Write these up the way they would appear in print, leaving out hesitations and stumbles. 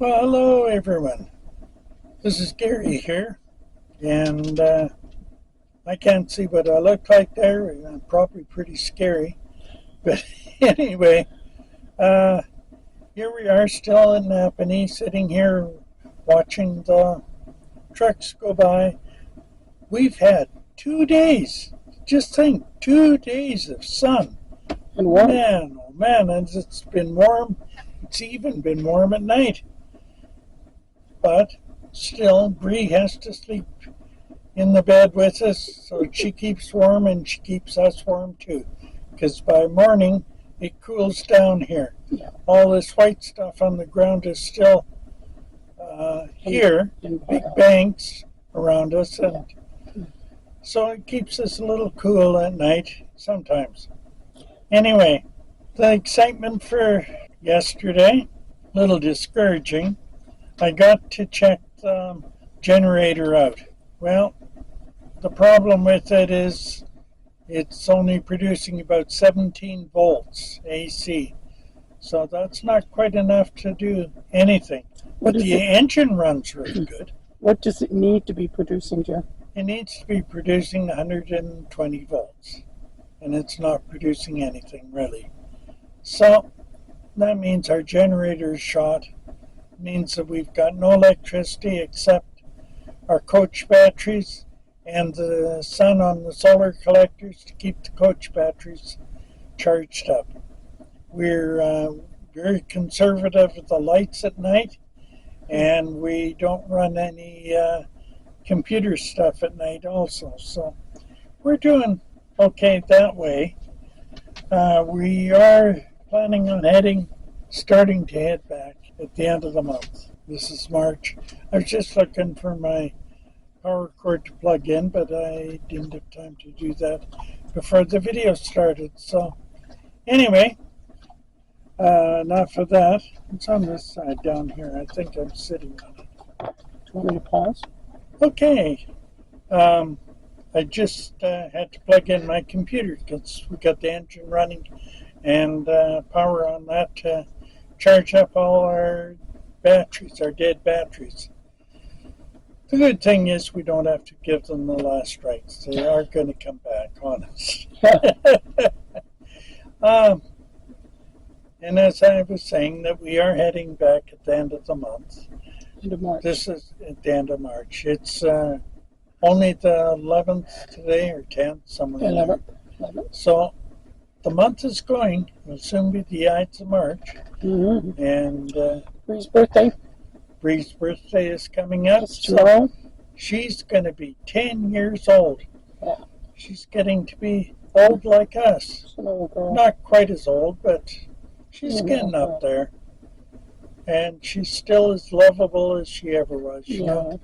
Well, hello everyone. This is Gary here, and I can't see what I look like there. I'm probably pretty scary, but anyway, here we are still in Napanee, sitting here watching the trucks go by. We've had 2 days. Just think, 2 days of sun. And warm. Man, oh man, and it's been warm. It's even been warm at night. But still, Bree has to sleep in the bed with us, so she keeps warm and she keeps us warm too. Because by morning, it cools down here. Yeah. All this white stuff on the ground is still here, big banks around us, and so it keeps us a little cool at night sometimes. Anyway, the excitement for yesterday, a little discouraging. I got to check the generator out. Well, the problem with it is it's only producing about 17 volts AC. So that's not quite enough to do anything. But the engine runs really good. What does it need to be producing, Jeff? It needs to be producing 120 volts. And it's not producing anything really. So that means our generator is shot. Means that we've got no electricity except our coach batteries and the sun on the solar collectors to keep the coach batteries charged up. We're very conservative with the lights at night, and we don't run any computer stuff at night also. So we're doing okay that way. We are planning on starting to head back at the end of the month. This is March. I was just looking for my power cord to plug in, but I didn't have time to do that before the video started. So anyway, enough of that. It's on this side down here. I think I'm sitting on it. Do you want me to pause? Okay. I just had to plug in my computer because we got the engine running and power on that to charge up all our batteries, our dead batteries. The good thing is we don't have to give them the last rites. They are going to come back, honest. And as I was saying, that we are heading back at the end of the month. End of March. This is at the end of March. It's only the 11th today, or 10th, somewhere. 11th. So the month is going. It'll soon be the Ides of March. Mm-hmm. And Bree's birthday. Bree's birthday is coming up. So she's going to be 10 years old. Yeah. She's getting to be old like us. She's an old girl. Not quite as old, but she's getting up there. And she's still as lovable as she ever was. You know,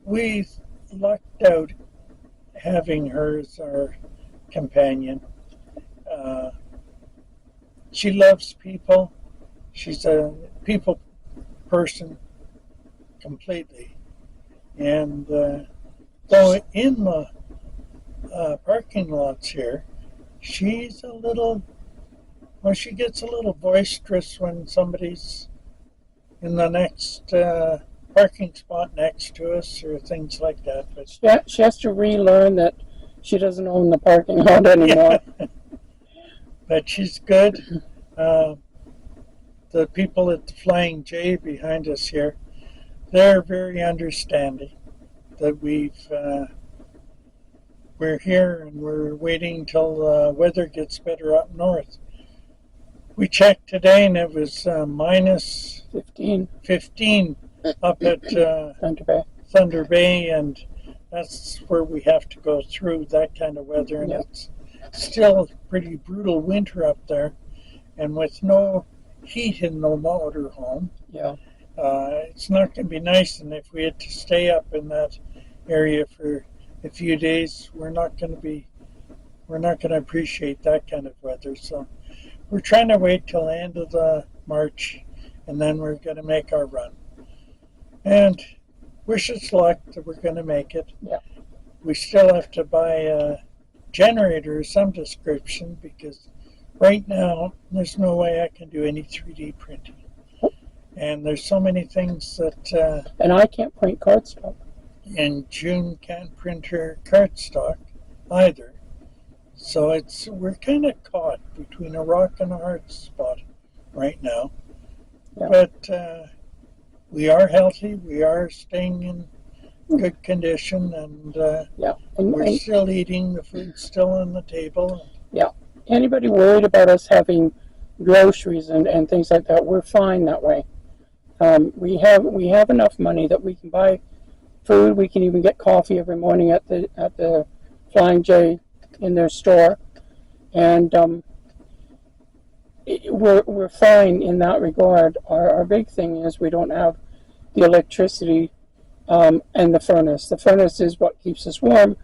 we lucked out having her as our companion. She loves people. She's a people person completely. And though in the parking lots here, she's a little, well, she gets a little boisterous when somebody's in the next parking spot next to us or things like that. But she has to relearn that she doesn't own the parking lot anymore. Yeah. But she's good. The people at the Flying J behind us here, they're very understanding that we're here and we're waiting till the weather gets better up north. We checked today and it was minus 15 up at Thunder Bay, and that's where we have to go through that kind of weather, and it's still a pretty brutal winter up there, and with no heat in the motor home, it's not going to be nice. And if we had to stay up in that area for a few days, we're not going to appreciate that kind of weather. So we're trying to wait till the end of the March, and then we're going to make our run. And wish us luck that we're going to make it. Yeah. We still have to buy a generator of some description because right now there's no way I can do any 3D printing. And there's so many things that And I can't print cardstock. and June can't print her cardstock either. So we're kind of caught between a rock and a hard spot right now. Yeah. But we are healthy. We are staying in good condition, and we're still eating. The food's still on the table. Yeah. Anybody worried about us having groceries and things like that? We're fine that way. We have enough money that we can buy food. We can even get coffee every morning at the Flying J in their store, and we're fine in that regard. Our big thing is we don't have the electricity and the furnace. The furnace is what keeps us warm.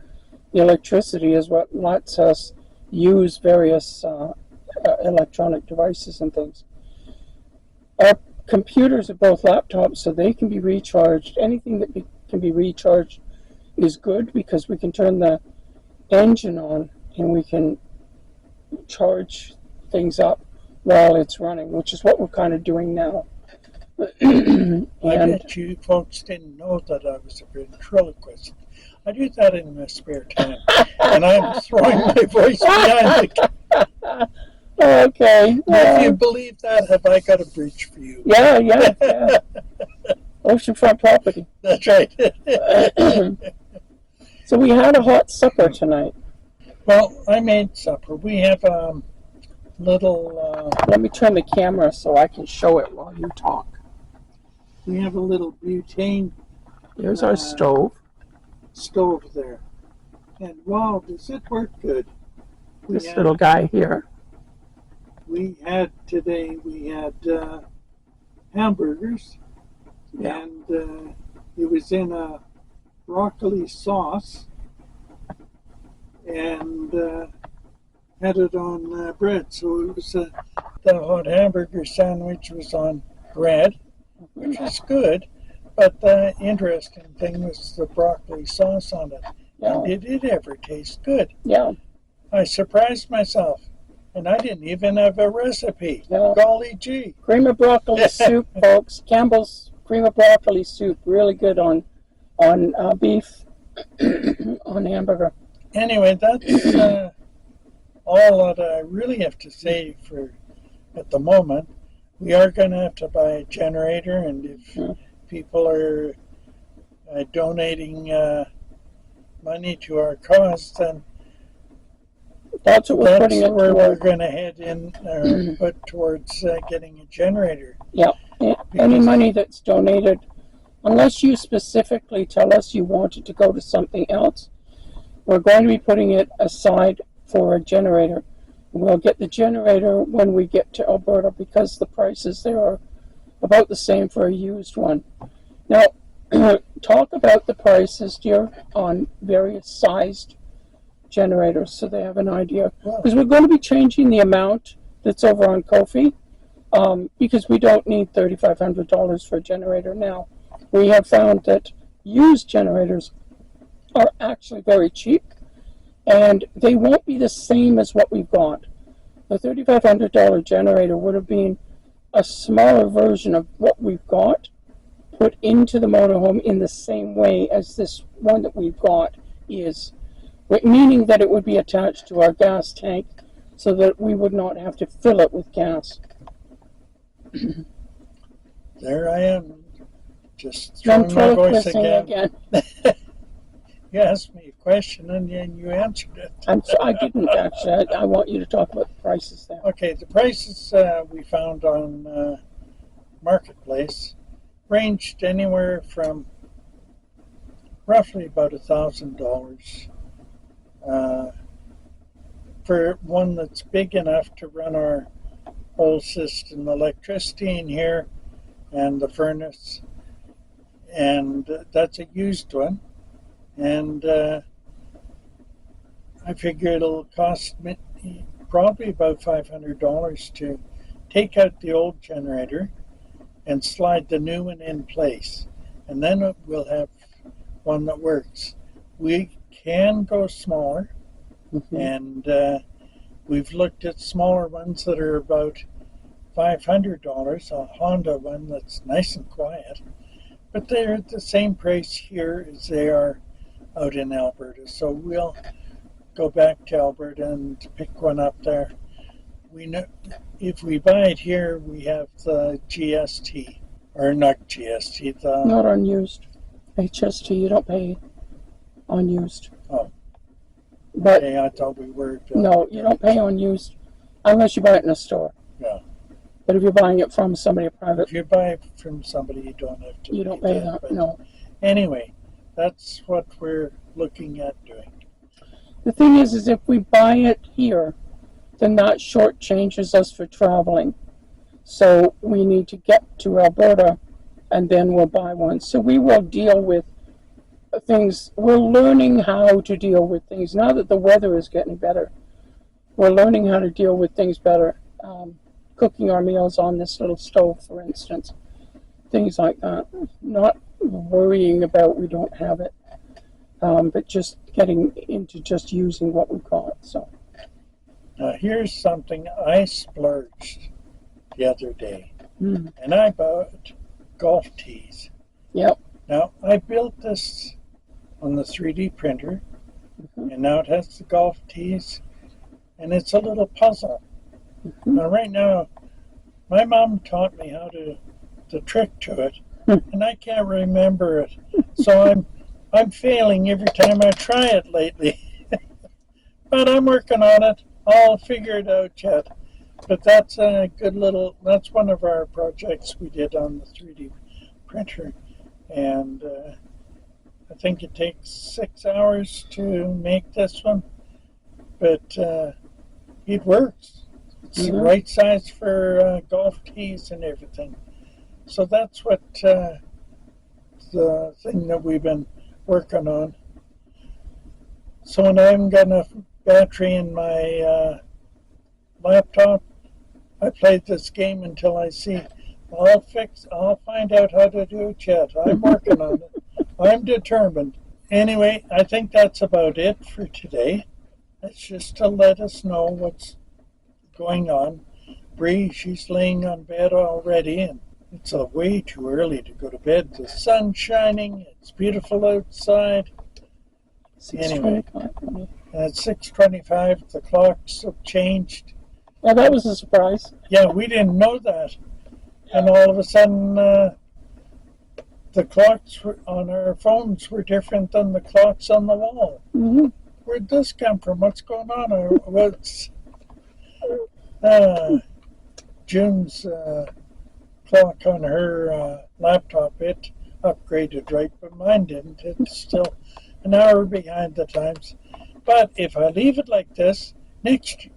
The electricity is what lets us use various electronic devices and things. Our computers are both laptops, so they can be recharged. Anything that can be recharged is good because we can turn the engine on and we can charge things up while it's running, which is what we're kind of doing now. I bet you folks didn't know that I was a ventriloquist. I do that in my spare time, and I'm throwing my voice behind the camera. Okay. If you believe that, have I got a breach for you? Yeah. Oceanfront property. That's right. So we had a hot supper tonight. Well, I made supper. We have a little... Let me turn the camera so I can show it while you talk. We have a little butane... There's our stove there. And wow, does it work good. This little guy here. We had hamburgers, Yeah. and it was in a broccoli sauce, and had it on bread. So it was the hot hamburger sandwich was on bread, which is good. But the interesting thing was the broccoli sauce on it. Yeah. And did it ever taste good? Yeah. I surprised myself. And I didn't even have a recipe. Yeah. Golly gee. Cream of broccoli soup, folks. Campbell's cream of broccoli soup. Really good on beef, on hamburger. Anyway, that's all that I really have to say for at the moment. We are going to have to buy a generator, and if people are donating money to our cause, then that's what we're putting in. Where we're going to head in, put towards getting a generator. Yeah. Any money that's donated, unless you specifically tell us you want it to go to something else, we're going to be putting it aside for a generator. We'll get the generator when we get to Alberta because the prices there are about the same for a used one. Now, talk about the prices, dear, on various sized generators so they have an idea. Because we're going to be changing the amount that's over on Ko-fi because we don't need $3,500 for a generator now. We have found that used generators are actually very cheap, and they won't be the same as what we've got. The $3,500 generator would have been a smaller version of what we've got put into the motorhome in the same way as this one that we've got is, meaning that it would be attached to our gas tank so that we would not have to fill it with gas. There I am, just throwing my voice again. You asked me a question and then you answered it. I didn't actually. I want you to talk about the prices there. Okay, the prices we found on Marketplace ranged anywhere from roughly about $1,000 for one that's big enough to run our whole system, electricity in here and the furnace, and that's a used one. And I figure it'll cost me probably about $500 to take out the old generator and slide the new one in place. And then we'll have one that works. We can go smaller, and we've looked at smaller ones that are about $500, a Honda one that's nice and quiet. But they're the same price here as they are out in Alberta. So we'll go back to Alberta and pick one up there. We know if we buy it here, we have the GST, or not GST, the Not unused. HST, you don't pay unused. Oh. But Okay, I thought we were. no, you don't pay unused unless you buy it in a store. Yeah. But if you're buying it from somebody private, If you buy it from somebody, you don't have to. you don't pay that. But No. anyway, that's what we're looking at doing. The thing is if we buy it here, then that shortchanges us for traveling. So we need to get to Alberta, and then we'll buy one. So we will deal with things. We're learning how to deal with things now that the weather is getting better. We're learning how to deal with things better. Cooking our meals on this little stove, for instance, things like that. Not worrying about we don't have it, but just getting into just using what we got. So Now here's something I splurged the other day, and I bought golf tees. Yep. Now I built this on the 3D printer, and now it has the golf tees, and it's a little puzzle. Now right now, my mom taught me how to the trick to it, and I can't remember it. So I'm failing every time I try it lately. But I'm working on it. I'll figure it out yet. But that's a good that's one of our projects we did on the 3D printer. And I think it takes 6 hours to make this one. But it works. It's the right size for golf tees and everything. So that's what the thing that we've been working on. So when I haven't got enough battery in my laptop, I play this game until I see. I'll find out how to do it yet. I'm working on it. I'm determined. Anyway, I think that's about it for today. It's just to let us know what's going on. Bree, she's laying on bed already, and it's way too early to go to bed. The sun's shining. It's beautiful outside. Anyway, at 6:25, the clocks have changed. Well, that was a surprise. Yeah, we didn't know that. And all of a sudden, the clocks on our phones were different than the clocks on the wall. Where'd this come from? What's going on? What's June's clock on her laptop? It upgraded, right? But mine didn't. It's still an hour behind the times. But if I leave it like this, next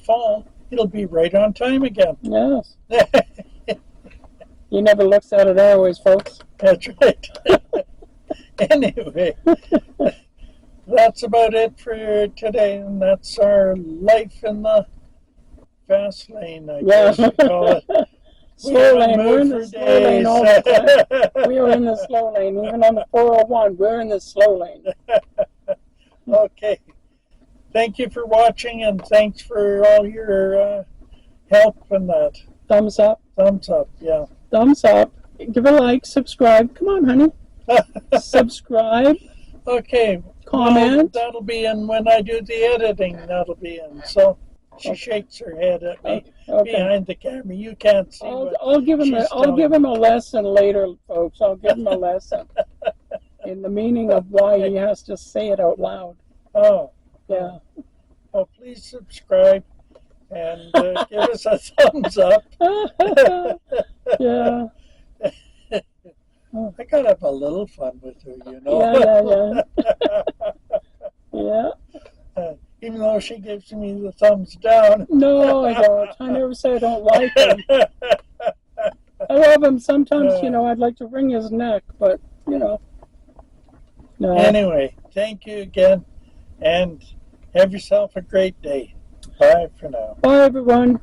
fall, it'll be right on time again. Yes. He never looks at it always, folks. That's right. Anyway, that's about it for today, and that's our life in the fast lane, I guess you call it. Slow lane. We're in the slow lane all the time. We are in the slow lane. Even on the 401, we're in the slow lane. Okay. Thank you for watching, and thanks for all your help and that. Thumbs up. Thumbs up, yeah. Thumbs up. Give a like. Subscribe. Come on, honey. Subscribe. Okay. Comment. Well, that'll be in when I do the editing. That'll be in. So she shakes her head at me behind the camera. You can't see. I'll give him a lesson later, folks. I'll give him a lesson in the meaning of why he has to say it out loud. Oh. Yeah. Well, please subscribe and give us a thumbs up. Yeah. I gotta have a little fun with her, you know. Yeah. Even though she gives me the thumbs down. No, I don't. I never say I don't like him. I love him. Sometimes, I'd like to wring his neck, but, No. Anyway, thank you again, and have yourself a great day. Bye for now. Bye, everyone.